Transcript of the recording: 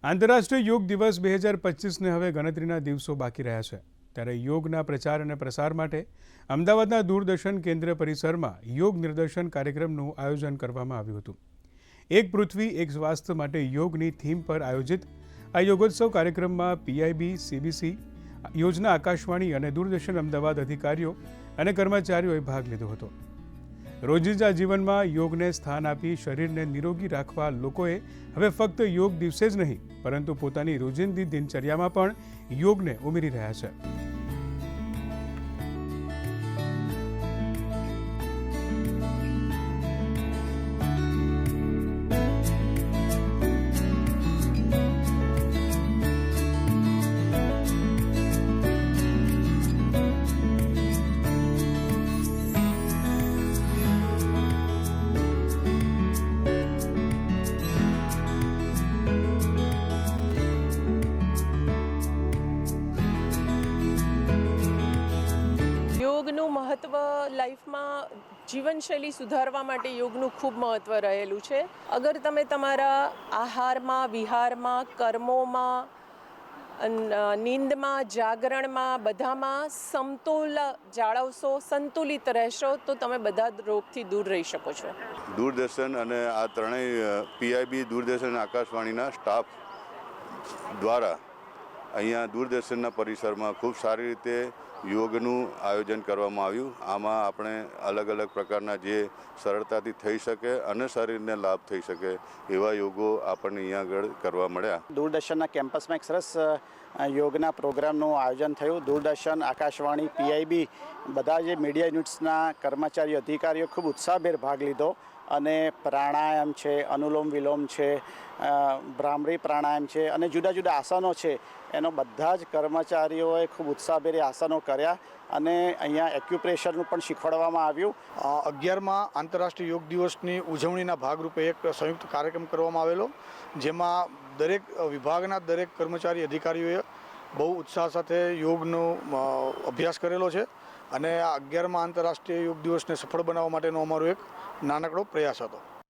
આંતરરાષ્ટ્રીય યોગ દિવસ 2025ને હવે ગણતરીના દિવસો બાકી રહ્યા છે ત્યારે યોગના પ્રચાર અને પ્રસાર માટે અમદાવાદના દૂરદર્શન કેન્દ્ર પરિસરમાં યોગ નિર્દેશન કાર્યક્રમનું આયોજન કરવામાં આવ્યું હતું। એક પૃથ્વી એક સ્વાસ્થ્ય માટે યોગની થીમ પર આયોજિત આ યોગોત્સવ કાર્યક્રમમાં પીઆઈબી, સીબીસી, યોજના આકાશવાણી અને દૂરદર્શન અમદાવાદ અધિકારીઓ અને કર્મચારીઓએ ભાગ લીધો હતો। રોજિંદા જીવનમાં યોગને સ્થાન આપી શરીરને નિરોગી રાખવા લોકોએ હવે ફક્ત યોગ દિવસે જ નહીં પરંતુ પોતાની રોજિંદી દિનચર્યામાં પણ યોગને ઉમેરી રહ્યા છે। યોગનું મહત્ત્વ લાઈફમાં જીવનશૈલી સુધારવા માટે યોગનું ખૂબ મહત્ત્વ રહેલું છે। અગર તમે તમારા આહારમાં, વિહારમાં, કર્મોમાં, નીંદમાં, જાગરણમાં બધામાં સમતોલ જાળવશો, સંતુલિત રહેશો તો તમે બધા રોગથી દૂર રહી શકો છો। દૂરદર્શન અને આ ત્રણેય પીઆઈબી, દૂરદર્શન આકાશવાણીના સ્ટાફ દ્વારા અહીંયા દૂરદર્શનના પરિસરમાં ખૂબ સારી રીતે યોગનું આયોજન કરવામાં આવ્યું। આમાં આપણે અલગ અલગ પ્રકારના જે સરળતાથી થઈ શકે અને શરીરને લાભ થઈ શકે એવા યોગો આપણને અહીંયા આગળ કરવા મળ્યા। દૂરદર્શનના કેમ્પસમાં એક સરસ યોગના પ્રોગ્રામનું આયોજન થયું। દૂરદર્શન, આકાશવાણી, પીઆઈબી બધા જે મીડિયા યુનિટ્સના કર્મચારીઓ, અધિકારીઓ ખૂબ ઉત્સાહભેર ભાગ લીધો અને પ્રાણાયામ છે, અનુલોમ વિલોમ છે, ભ્રામરી પ્રાણાયામ છે અને જુદા જુદા આસનો છે એનો બધા જ કર્મચારીઓએ ખૂબ ઉત્સાહભેર આસનો કર્યા અને અહીંયા એક્યુપ્રેશરનું પણ શીખવાડવામાં આવ્યું। 11મા આંતરરાષ્ટ્રીય યોગ દિવસની ઉજવણીના ભાગરૂપે એક સંયુક્ત કાર્યક્રમ કરવામાં આવેલો, જેમાં દરેક વિભાગના દરેક કર્મચારી અધિકારીઓએ બહુ ઉત્સાહ સાથે યોગનો અભ્યાસ કરેલો છે અને આ 11મા આંતરરાષ્ટ્રીય યોગ દિવસને સફળ બનાવવા માટેનો અમારો એક નાનકડો પ્રયાસ હતો।